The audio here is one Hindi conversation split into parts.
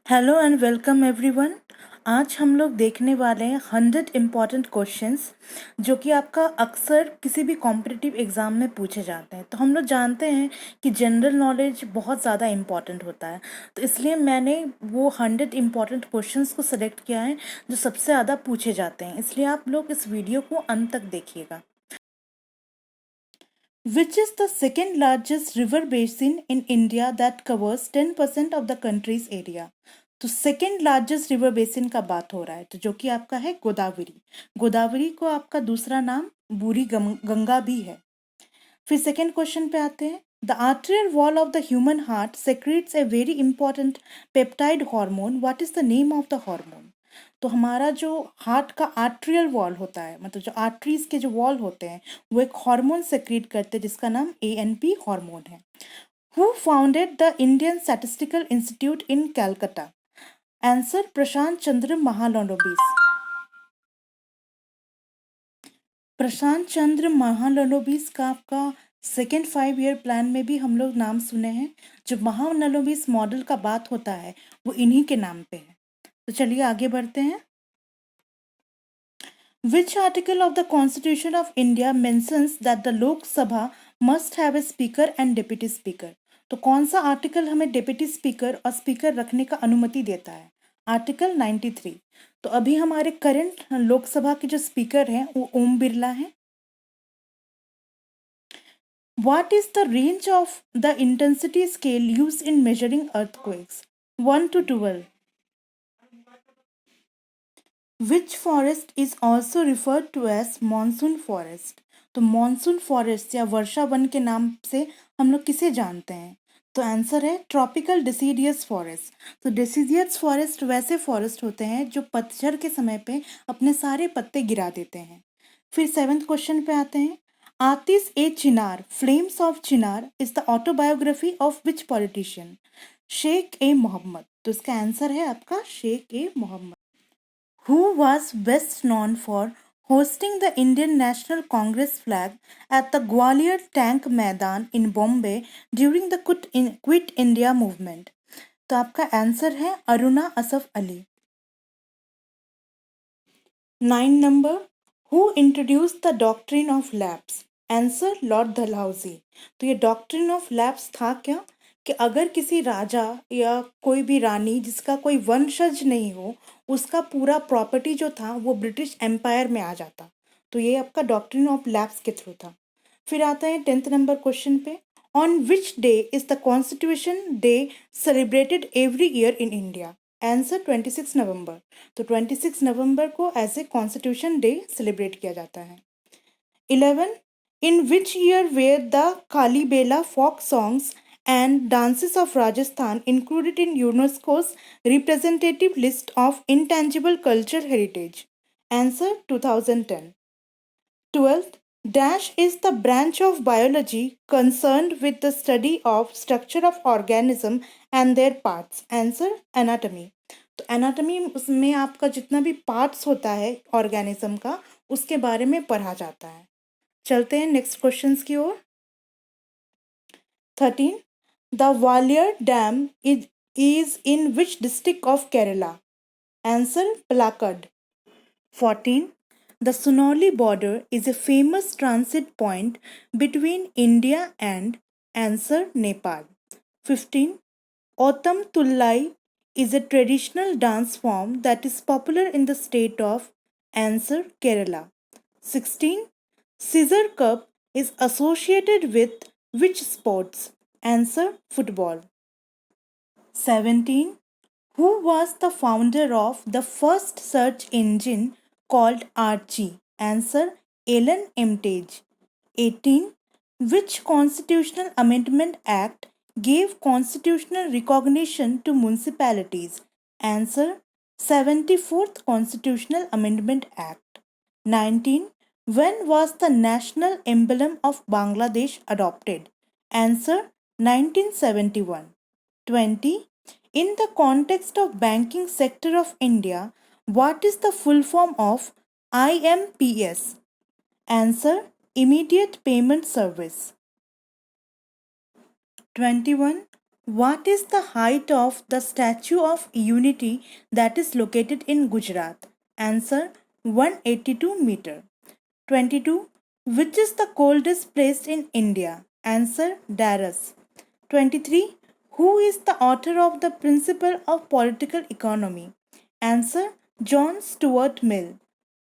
Hello and welcome everyone. आज हम लोग देखने वाले हैं 100 इम्पॉर्टेंट क्वेश्चंस जो कि आपका अक्सर किसी भी कॉम्पिटिटिव एग्ज़ाम में पूछे जाते हैं। तो हम लोग जानते हैं कि जनरल नॉलेज बहुत ज़्यादा इम्पॉर्टेंट होता है, तो इसलिए मैंने वो 100 इम्पॉर्टेंट क्वेश्चंस को सिलेक्ट किया है जो सबसे ज़्यादा पूछे जाते हैं। इसलिए आप लोग इस वीडियो को अंत तक देखिएगा। Which is the second largest river basin in India that covers 10% of the country's area? तो सेकेंड लार्जेस्ट रिवर बेसिन का बात हो रहा है, तो जो कि आपका है गोदावरी। गोदावरी को आपका दूसरा नाम बूढ़ी गंगा भी है। फिर सेकेंड क्वेश्चन पे आते हैं। The arterial wall of the human heart secrets a very important peptide hormone. What is the name of the hormone? तो हमारा जो हार्ट का आर्टरियल वॉल होता है, मतलब जो आर्टरीज के जो वॉल होते हैं, वो एक हार्मोन सेक्रेट करते हैं जिसका नाम ANP हार्मोन है। Who founded the Indian statistical institute in Calcutta? Answer Prasanta Chandra Mahalanobis. Prasanta Chandra Mahalanobis का आपका सेकेंड 5 ईयर प्लान में भी हम लोग नाम सुने हैं। जो महालनोबिस मॉडल का बात होता है वो इन्हीं के नाम पे है। तो चलिए आगे बढ़ते हैं। Which article of the Constitution of India mentions that the Lok Sabha must have a speaker and deputy speaker? तो कौन सा आर्टिकल हमें डेप्यूटी स्पीकर और स्पीकर रखने का अनुमति देता है? आर्टिकल 93। तो अभी हमारे करंट लोकसभा के जो स्पीकर हैं वो ओम बिरला हैं। What is the range of the intensity scale used in measuring earthquakes? 1 to 12. Which forest is also referred to as monsoon forest? तो मॉनसून फॉरेस्ट या वर्षा वन के नाम से हम लोग किसे जानते हैं? तो आंसर है ट्रॉपिकल डिसीडियस फॉरेस्ट। तो डिसीडियस फॉरेस्ट वैसे फॉरेस्ट होते हैं जो पतझड़ के समय पे अपने सारे पत्ते गिरा देते हैं। फिर सेवेंथ क्वेश्चन पे आते हैं। Aatish e Chinar flames of Chinar is the autobiography of which politician? Sheikh e Mohammad. तो इसका आंसर है आपका Sheikh e Mohammad. Who was best known for hosting the Indian National Congress flag at the Gwalior Tank Maidan in Bombay during the Quit India movement? तो आपका आंसर है Aruna Asaf Ali. 9 number. Who introduced the doctrine of lapse? Answer Lord Dalhousie. तो ये डॉक्ट्रिन ऑफ लैप्स था क्या कि अगर किसी राजा या कोई भी रानी जिसका कोई वंशज नहीं हो, उसका पूरा प्रॉपर्टी जो था वो ब्रिटिश एम्पायर में आ जाता। तो ये आपका डॉक्ट्रिन ऑफ लैप्स के थ्रू था। फिर आता है 10th नंबर क्वेश्चन पे। On which day is the constitution day celebrated every year in India? Answer 26 November. तो 26 नवंबर को as a constitution day celebrate किया जाता है। 11. In which year were the Kalibela folk songs and dances of Rajasthan included in UNESCO's representative list of intangible cultural heritage? Answer 2010. 12th. Dash is the branch of biology concerned with the study of structure of organism and their parts. Answer anatomy. तो एनाटॉमी उसमें आपका जितना भी पार्ट्स होता है ऑर्गेनिज्म का उसके बारे में पढ़ा जाता है। चलते हैं नेक्स्ट क्वेश्चंस की ओर। 13. The Gwalior dam is in which district of Kerala? Answer Palakkad. 14. The Sonauli border is a famous transit point between India and answer Nepal. 15. Otam Tullai is a traditional dance form that is popular in the state of answer Kerala. 16. Scissor Cup is associated with which sports? Answer football. 17. Who was the founder of the first search engine called Archie? Answer Alan Emtage. 18. Which constitutional amendment act gave constitutional recognition to municipalities? Answer 74th Constitutional Amendment Act. 19. When was the national emblem of Bangladesh adopted? Answer 1971. 20. In the context of banking sector of India, what is the full form of IMPS? Answer Immediate Payment Service. 21. What is the height of the Statue of Unity that is located in Gujarat? Answer 182 meter. 22. Which is the coldest place in India? Answer Daras. 23. Who is the author of the Principle of Political Economy? Answer John Stuart Mill.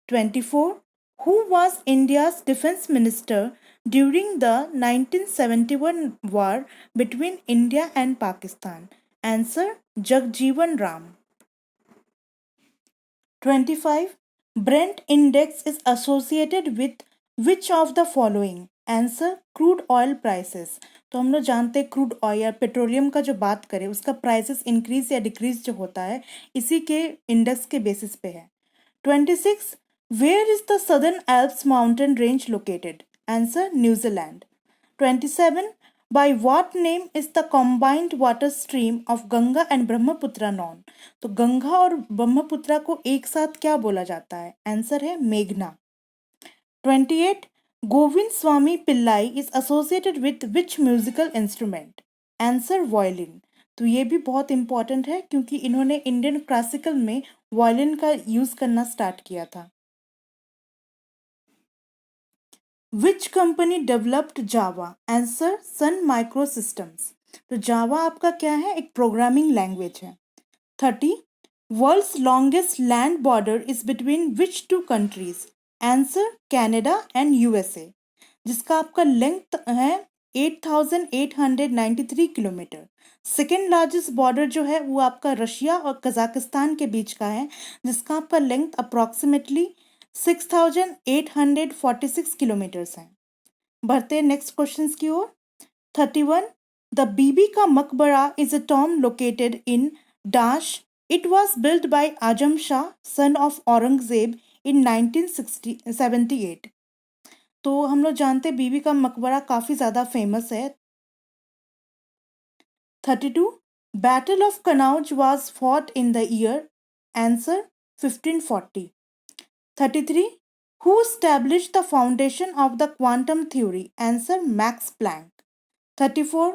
24. Who was India's defense minister during the 1971 war between India and Pakistan? Answer Jagjeevan Ram. 25. Brent index is associated with which of the following? Answer crude oil prices. तो हम लोग जानते हैं क्रूड ऑयल या पेट्रोलियम का जो बात करें उसका प्राइसेस इंक्रीज या डिक्रीज जो होता है इसी के इंडेक्स के बेसिस पे है। 26. Where is the southern Alps mountain range located? Answer New Zealand. 27. By what name is the combined water stream of Ganga and Brahmaputra known? तो गंगा और ब्रह्मपुत्रा को एक साथ क्या बोला जाता है? आंसर है मेघना। 28. Govinda Swamy Pillai is associated with which musical instrument? Answer violin. तो ये भी बहुत इंपॉर्टेंट है क्योंकि इन्होंने इंडियन क्लासिकल में वायलिन का यूज करना स्टार्ट किया था। Which company developed Java? Answer Sun Micro Systems. तो जावा आपका क्या है? एक प्रोग्रामिंग लैंग्वेज है। 30. World's longest land border is between which two countries? Answer Canada and USA, जिसका आपका लेंथ है 8,893 किलोमीटर। सेकेंड लार्जेस्ट बॉर्डर जो है वो आपका रशिया और कजाकिस्तान के बीच का है जिसका आपका लेंथ अप्रॉक्सीमेटली 6,846 किलोमीटर्स है। बढ़ते हैं नेक्स्ट क्वेश्चन की ओर। 31. The Bibi ka Maqbara is a tomb located in dash. It was build by Azam Shah son of Aurangzeb in 1978। तो हम लोग जानते हैं बीबी का मकबरा काफ़ी ज़्यादा फेमस है। 32. Battle of Kannauj was fought in the year? Answer 1540। 33. Who established the foundation of the quantum theory? Answer Max Planck. 34.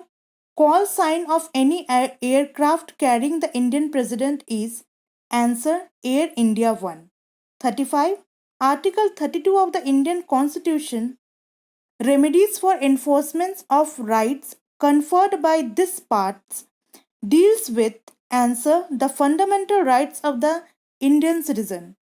Call sign of any aircraft carrying the Indian president is? Answer Air India 1. 35. Article 32 of the Indian Constitution remedies for enforcement of rights conferred by this part deals with? Answer the fundamental rights of the Indian citizen.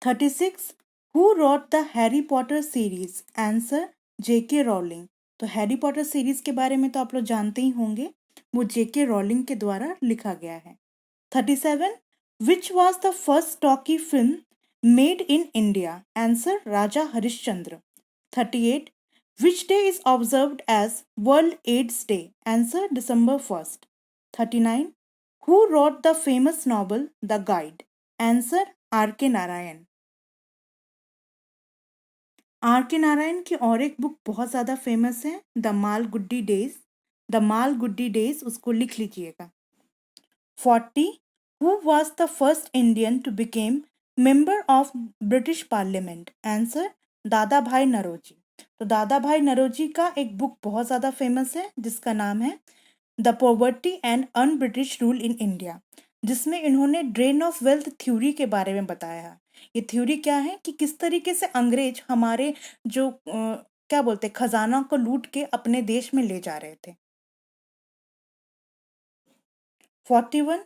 36. Who wrote the Harry Potter series? Answer J.K. Rowling. तो हैरी पॉटर सीरीज के बारे में तो आप लोग जानते ही होंगे, वो J.K. रॉलिंग के द्वारा लिखा गया है। 37. Which was the first talkie film made in India? Answer Raja Harishchandra. 38. Which day is observed as World AIDS Day? Answer December 1st. 39. Who wrote the famous novel The Guide? Answer R.K. Narayan. R.K. Narayan की और एक बुक बहुत ज़्यादा फेमस है, the mall Guddi days. The mall Guddi days उसको लिख लीजिएगा। 40. Who was the first Indian to become member of British Parliament? Answer दादा भाई नरोजी। तो दादा भाई नरोजी का एक बुक बहुत ज़्यादा फेमस है जिसका नाम है the poverty and un British rule in India, जिसमें इन्होंने ड्रेन ऑफ वेल्थ थ्योरी के बारे में बताया है। ये थ्योरी क्या है कि किस तरीके से अंग्रेज हमारे जो क्या बोलते खजाना को लूट के अपने देश में ले जा रहे थे। 41.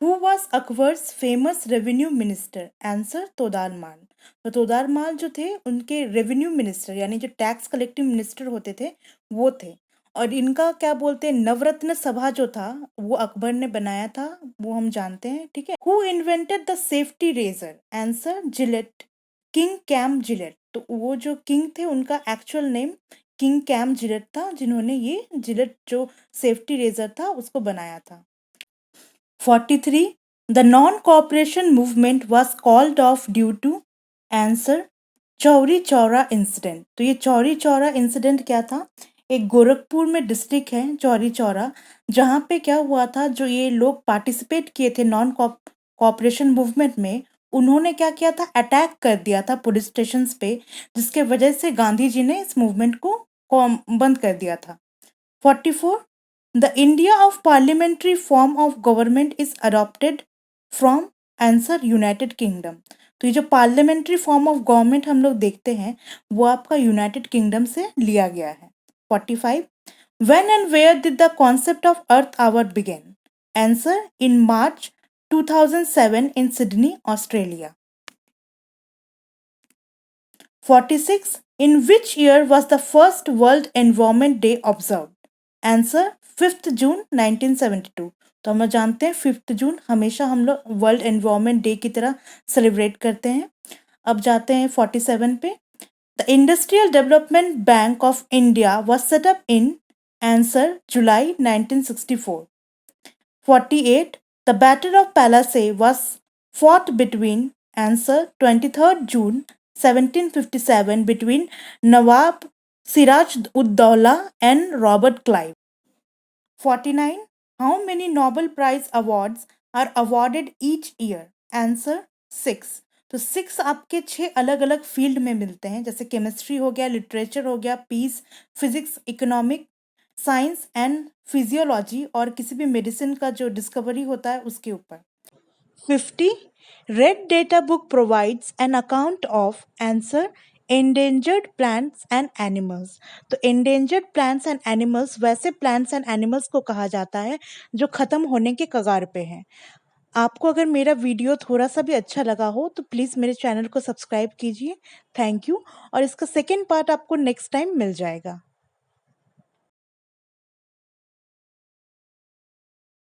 Who was Akbar's famous revenue minister? Answer तोदारमाल। तो तोदारमाल जो थे उनके रेवेन्यू मिनिस्टर यानी जो टैक्स कलेक्टिव मिनिस्टर होते थे वो थे, और इनका क्या बोलते हैं नवरत्न सभा जो था वो अकबर ने बनाया था, वो हम जानते हैं, ठीक है। Who invented the safety razor? Answer Gillette, King Camp Gillette. तो वो जो किंग थे उनका actual name King Camp Gillette था, जिन्होंने ये जिलेट जो सेफ्टी रेजर था उसको बनाया था। 43. The non-cooperation movement was called off due to? Answer Chauri Chaura incident. तो ये चौरी चौरा इंसिडेंट क्या था? एक गोरखपुर में डिस्ट्रिक्ट है चौरी चौरा, जहाँ पे क्या हुआ था, जो ये लोग पार्टिसिपेट किए थे नॉन कॉपरेशन मूवमेंट में, उन्होंने क्या किया था, अटैक कर दिया था पुलिस स्टेशन पे, जिसके वजह से गांधी जी ने इस मूवमेंट को बंद कर दिया था। 44. The India of parliamentary form of government is adopted from answer United kingdom. तो ये जो पार्लियामेंट्री फॉर्म ऑफ गवर्नमेंट हम लोग देखते हैं वो आपका यूनाइटेड किंगडम से लिया गया है। 45 When and where did the concept of Earth Hour begin? Answer in March 2007 in Sydney, Australia. 46 In which year was the first World Environment Day observed? Answer 5th June 1972। तो हम लोग जानते हैं 5th जून हमेशा हम लोग वर्ल्ड एनवायरनमेंट डे की तरह सेलिब्रेट करते हैं। अब जाते हैं 47 पे। The industrial development bank of India was setup in answer July 1964। 48 The Battle of Plassey was fought between answer 23rd June 1757 between Nawab Siraj ud Dowlah and Robert Clive। 49 How many Nobel Prize awards are awarded each year? Answer 6। तो 6 आपके 6 अलग अलग फील्ड में मिलते हैं, जैसे केमिस्ट्री हो गया, लिटरेचर हो गया, peace, physics, economic, science and physiology और किसी भी मेडिसिन का जो डिस्कवरी होता है उसके ऊपर। 50 Red Data Book provides an account of answer endangered plants and animals। तो endangered plants and animals वैसे plants and animals को कहा जाता है जो खत्म होने के कगार पे हैं। आपको अगर मेरा वीडियो थोड़ा सा भी अच्छा लगा हो तो प्लीज़ मेरे चैनल को सब्सक्राइब कीजिए। Thank you. और इसका सेकेंड पार्ट आपको नेक्स्ट टाइम मिल जाएगा।